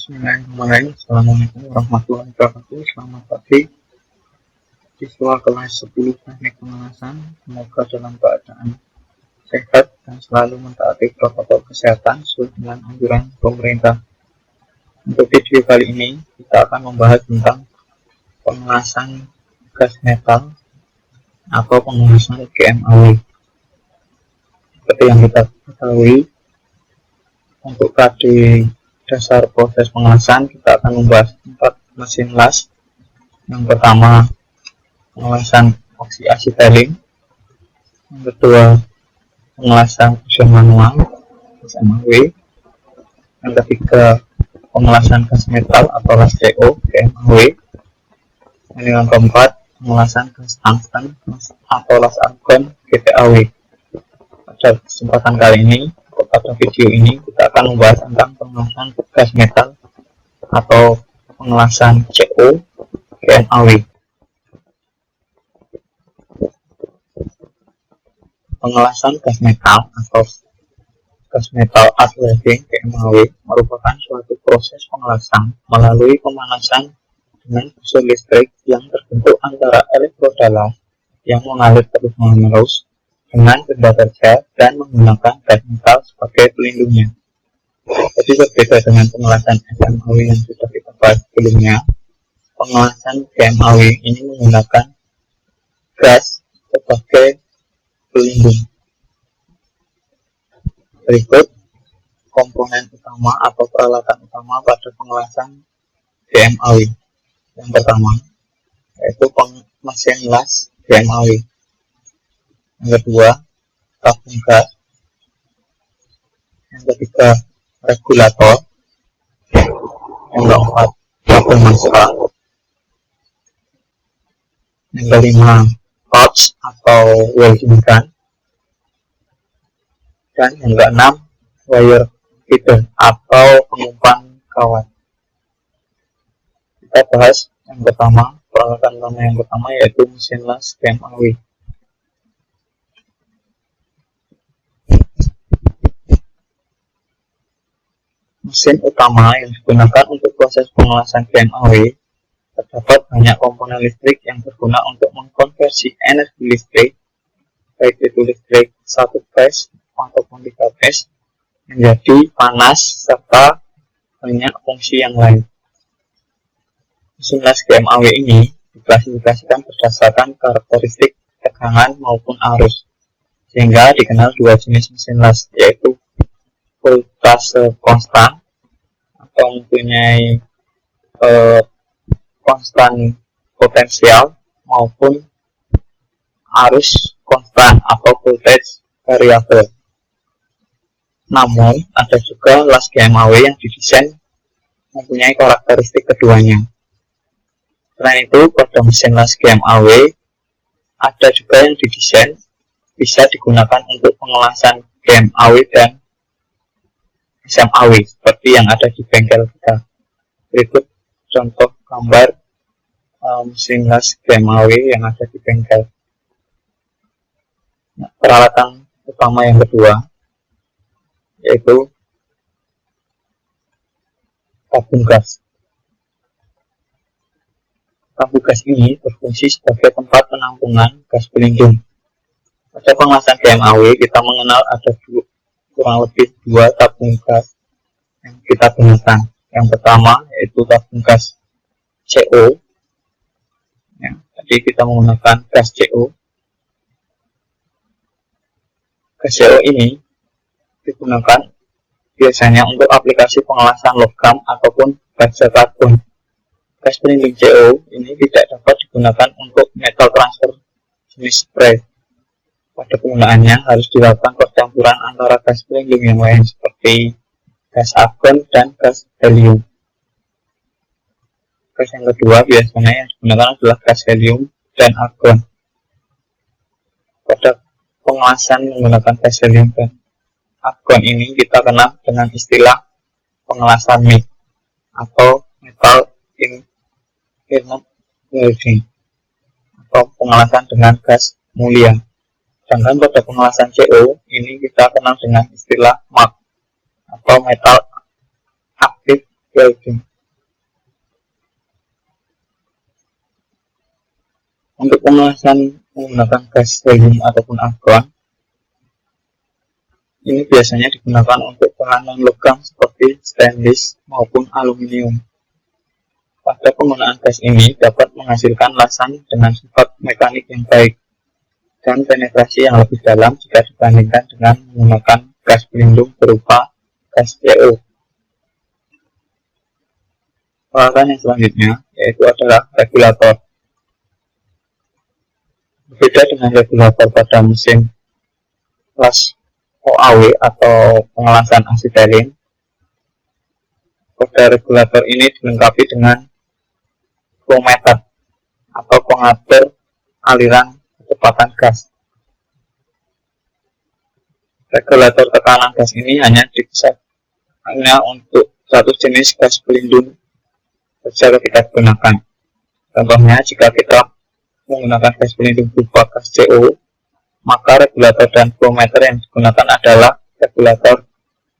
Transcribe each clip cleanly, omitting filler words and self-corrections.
Bismillahirrahmanirrahim. Assalamualaikum warahmatullahi wabarakatuh. Selamat pagi siswa kelas 10 teknik pengelasan. Semoga dalam keadaan sehat dan selalu mentaati protokol kesehatan sesuai dengan anjuran pemerintah. Untuk video kali ini kita akan membahas tentang pengelasan gas metal atau pengelasan GMAW. Seperti yang kita ketahui, untuk tadi dasar proses pengelasan kita akan membahas 4 mesin las. Yang pertama, pengelasan oksiasetilen. Yang kedua, pengelasan fusion manual GMAW. Yang ketiga, pengelasan gas metal atau las CO GMAW. Dan yang keempat, pengelasan gas tungsten atau las argon GTAW. Pada kesempatan kali ini, pada video ini kita akan membahas tentang pengelasan gas metal atau pengelasan CO GMAW. Pengelasan gas metal atau gas metal argon GMAW merupakan suatu proses pengelasan melalui pemanasan dengan unsur listrik yang terbentuk antara elektroda las yang mengalir terus-menerus dengan benda kerja dan menggunakan gas metal sebagai pelindungnya. Jadi berbeda dengan pengelasan GMAW yang sudah kita bahas sebelumnya, pengelasan GMAW ini menggunakan gas sebagai pelindung. Berikut komponen utama atau peralatan utama pada pengelasan GMAW. Yang pertama yaitu mesin las GMAW. Yang kedua, tabung gas. Yang ketiga, regulator. Yang keempat, tabung masker. Yang kelima, torch atau welding gun. Dan yang keenam, wire feeder atau pengumpan kawat. Kita bahas yang pertama, peralatan utama yang pertama yaitu mesin las GMAW. Mesin utama yang digunakan untuk proses pengelasan GMAW terdapat banyak komponen listrik yang berguna untuk mengkonversi energi listrik, baik itu listrik satu phase ataupun 3 phase, menjadi panas serta banyak fungsi yang lain. Mesin las GMAW ini diklasifikasikan berdasarkan karakteristik tegangan maupun arus, sehingga dikenal dua jenis mesin las, yaitu voltase konstan atau mempunyai konstan potensial maupun arus konstan atau voltage variabel. Namun ada juga las GMAW yang didesain mempunyai karakteristik keduanya. Selain itu, pada mesin las GMAW ada juga yang didesain bisa digunakan untuk pengelasan GMAW dan SMAW seperti yang ada di bengkel kita. Berikut contoh gambar mesin las GMAW yang ada di bengkel. Nah, peralatan utama yang kedua yaitu tabung gas. Tabung gas ini berfungsi sebagai tempat penampungan gas pelindung. Pada pengelasan GMAW kita mengenal ada kurang lebih 2 tabung gas yang kita gunakan. Yang pertama yaitu tabung gas CO. Ya, jadi kita menggunakan gas CO. Gas CO ini digunakan biasanya untuk aplikasi pengelasan logam ataupun baja karbon. Gas pelindung CO ini tidak dapat digunakan untuk metal transfer jenis spray. Pada penggunaannya harus dilakukan percampuran antara gas pelindung yang lain seperti gas argon dan gas helium. Gas yang kedua biasanya yang digunakan adalah gas helium dan argon. Pada pengelasan menggunakan gas helium dan argon ini kita kenal dengan istilah pengelasan MIG atau metal inert welding atau pengelasan dengan gas mulia. Sedangkan pada pengelasan CO ini kita kenal dengan istilah MAG atau metal active welding. Untuk pengelasan menggunakan gas helium ataupun argon, ini biasanya digunakan untuk bahan non-logam seperti stainless maupun aluminium. Pada penggunaan gas ini dapat menghasilkan lasan dengan sifat mekanik yang baik dan penetrasi yang lebih dalam jika dibandingkan dengan menggunakan gas pelindung berupa gas CO. Peralatan yang selanjutnya yaitu adalah regulator. Berbeda dengan regulator pada mesin las OAW atau pengelasan asetilin, pada regulator ini dilengkapi dengan flow meter atau pengatur aliran kecepatan gas. Regulator tekanan gas ini hanya untuk satu jenis gas pelindung saja kita gunakan. Contohnya, jika kita menggunakan gas pelindung berupa gas CO, maka regulator dan flow meter yang digunakan adalah regulator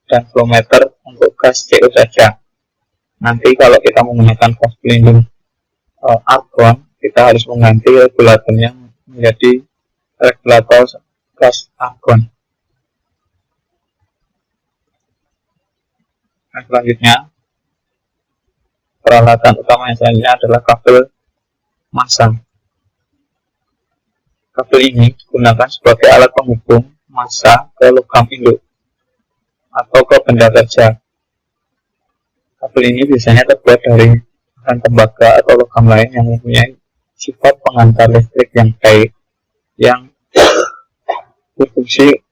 dan flow meter untuk gas CO saja. Nanti kalau kita menggunakan gas pelindung argon, kita harus mengganti regulatornya menjadi regulator gas argon. Nah, selanjutnya, peralatan utama yang selanjutnya adalah kabel massa. Kabel ini digunakan sebagai alat penghubung massa ke logam induk atau ke benda kerja. Kabel ini biasanya terbuat dari bahan tembaga atau logam lain yang mempunyai sifat pengantar listrik yang baik, yang berfungsi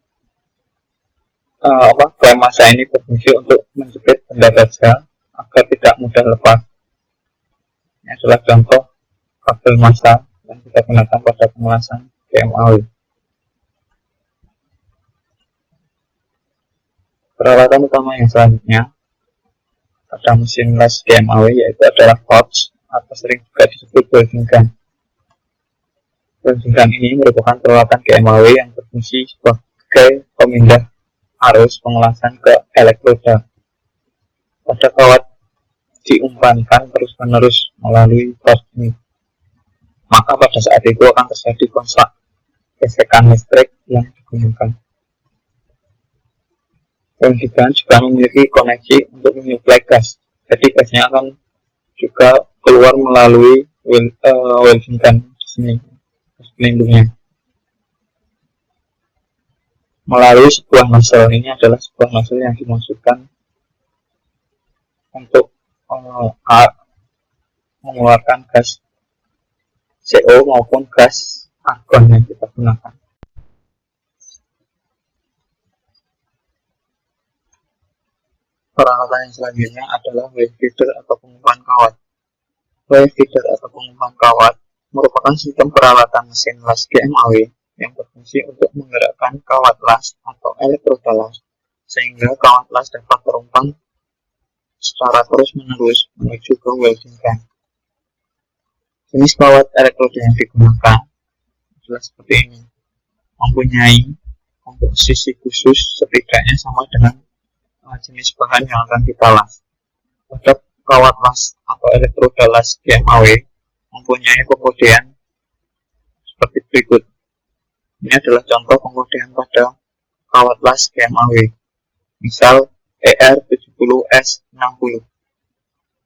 bahan massa ini berfungsi untuk menjepit benda kerja agar tidak mudah lepas. Ini adalah contoh kabel massa yang kita gunakan pada pengelasan GMAW. Peralatan utama yang selanjutnya pada mesin las GMAW yaitu adalah forge atau sering juga disebut welding gun. Welding gun ini merupakan peralatan GMAW yang berfungsi sebagai pemindah arus pengelasan ke elektroda. Pada kawat diumpankan terus-menerus melalui forge ini, maka pada saat itu akan terjadi kontak gesekan listrik yang digunakan. Welding gun juga memiliki koneksi untuk menyuplai gas, jadi gasnya akan juga keluar melalui welding gun di sini, gas pelindungnya. Melalui sebuah nozzle, ini adalah sebuah nozzle yang dimaksudkan untuk mengeluarkan gas CO maupun gas argon yang kita gunakan. Peralatan yang selanjutnya adalah wave feeder atau pengumpan kawat. Wave feeder atau pengumpan kawat merupakan sistem peralatan mesin las GMAW yang berfungsi untuk menggerakkan kawat las atau elektroda las sehingga kawat las dapat terumpan secara terus-menerus menuju ke welding gun. Jenis kawat elektroda yang digunakan adalah seperti ini, mempunyai komposisi khusus setidaknya sama dengan jenis bahan yang akan kita las. Pada kawat las atau elektroda las GMAW mempunyai pengkodean seperti berikut. Ini adalah contoh pengkodean pada kawat las GMAW. Misal ER70S60.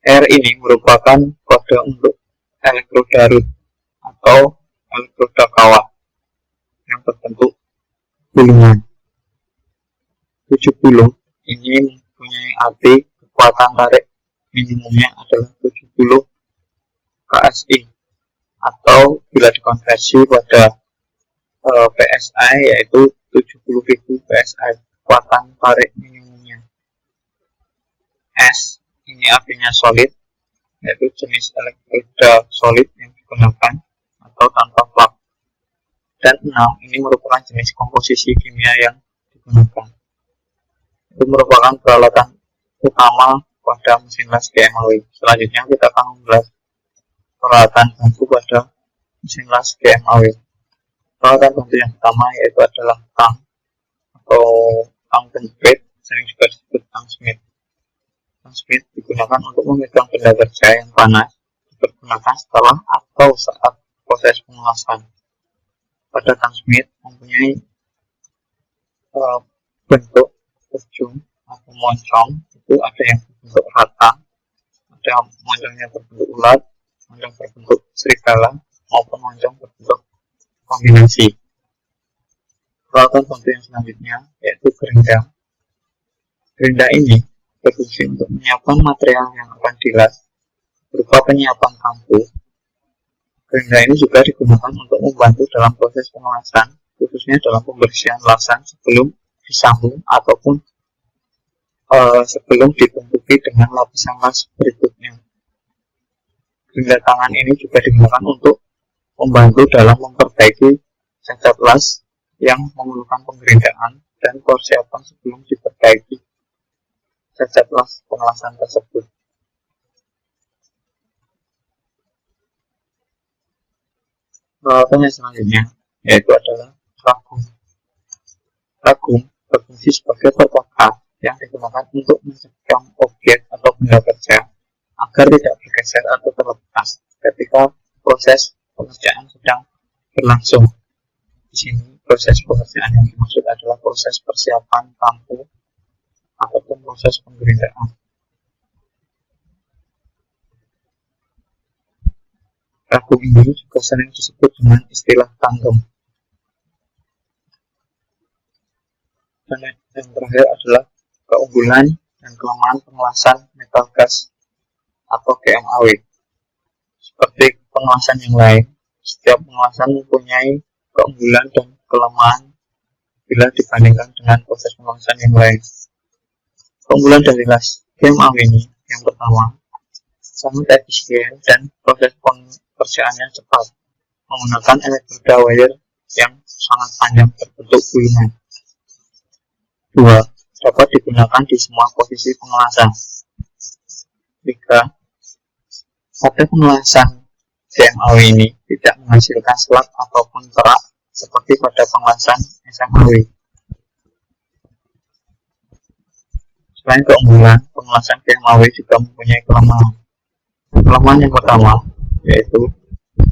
R ini merupakan kode untuk elektroda root atau elektroda kawat yang berbentuk gulungan. 70 ini mempunyai arti kekuatan tarik minimumnya adalah 70 KSI atau bila dikonversi pada PSI yaitu 70.000 PSI, kekuatan tarik minimumnya. S ini artinya solid, yaitu jenis elektroda solid yang digunakan atau tanpa plug. Dan 6 ini merupakan jenis komposisi kimia yang digunakan. Itu merupakan peralatan utama pada mesin las GMAW. Selanjutnya kita akan membahas peralatan bantu pada mesin las GMAW. Peralatan bantu yang pertama yaitu adalah tang atau tang penjepit, sering juga disebut tang Smith. transmit digunakan untuk memegang benda kerja yang panas dipergunakan setelah atau saat proses pengelasan. Pada transmit mempunyai bentuk ujung atau moncong, itu ada yang berbentuk rata, ada moncongnya berbentuk ulat, moncong berbentuk serigala, maupun moncong berbentuk kombinasi. Peralatan bantu yang selanjutnya yaitu gerinda. Gerinda ini berfungsi untuk menyiapkan material yang akan dilas berupa penyiapan kampu. Gerinda ini juga digunakan untuk membantu dalam proses pengelasan, khususnya dalam pembersihan lasan sebelum disambung ataupun sebelum ditumpuki dengan lapisan las berikutnya. Gerinda tangan ini juga digunakan untuk membantu dalam memperbaiki cacat las yang memerlukan penggerindaan dan persiapan sebelum diperbaiki cacat las pengelasan tersebut. Peralatan yang selanjutnya yaitu adalah ragum. Ragum berfungsi sebagai perpokat yang digunakan untuk mencegah objek atau benda kerja agar tidak bergeser atau terlepas ketika proses pengerjaan sedang berlangsung. Di sini proses pengerjaan yang dimaksud adalah proses persiapan kampu ataupun proses penggerindaan. Ragum ini juga sering disebut dengan istilah tanggem. Dan yang terakhir adalah keunggulan dan kelemahan pengelasan metal gas atau GMAW. Seperti pengelasan yang lain, setiap pengelasan mempunyai keunggulan dan kelemahan bila dibandingkan dengan proses pengelasan yang lain. Keunggulan dari GMAW ini yang pertama, sangat efisien dan proses pengerjaannya cepat menggunakan elektroda wire yang sangat panjang berbentuk gulungan. 2. Dapat digunakan di semua posisi pengelasan. 3. Pada pengelasan GMAW ini tidak menghasilkan selat ataupun terak seperti pada pengelasan SMAW. Selain keunggulan, pengelasan GMAW juga mempunyai kelemahan. Kelemahan yang pertama yaitu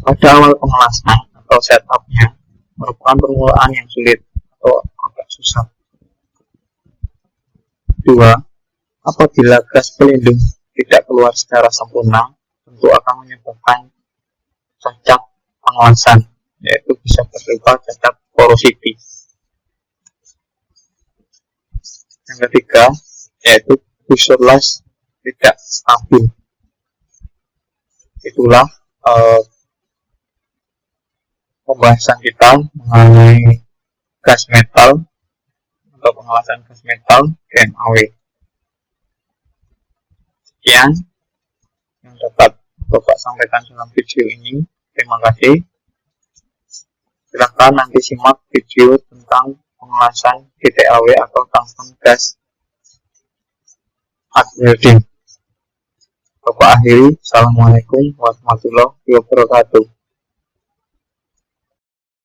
pada awal pengelasan atau setupnya merupakan permulaan yang sulit atau agak susah. 2. Apabila gas pelindung tidak keluar secara sempurna, tentu akan menyebabkan cacat pengelasan, yaitu bisa berupa cacat porosity. Yang ketiga, yaitu busur las tidak stabil. Itulah pembahasan kita mengenai gas metal atau pengelasan gas metal GMAW. Sekian yang dapat Bapak sampaikan dalam video ini. Terima kasih. Silakan nanti simak video tentang pengelasan GTAW atau tungsten gas arc welding. Bapak akhiri. Assalamualaikum warahmatullahi wabarakatuh.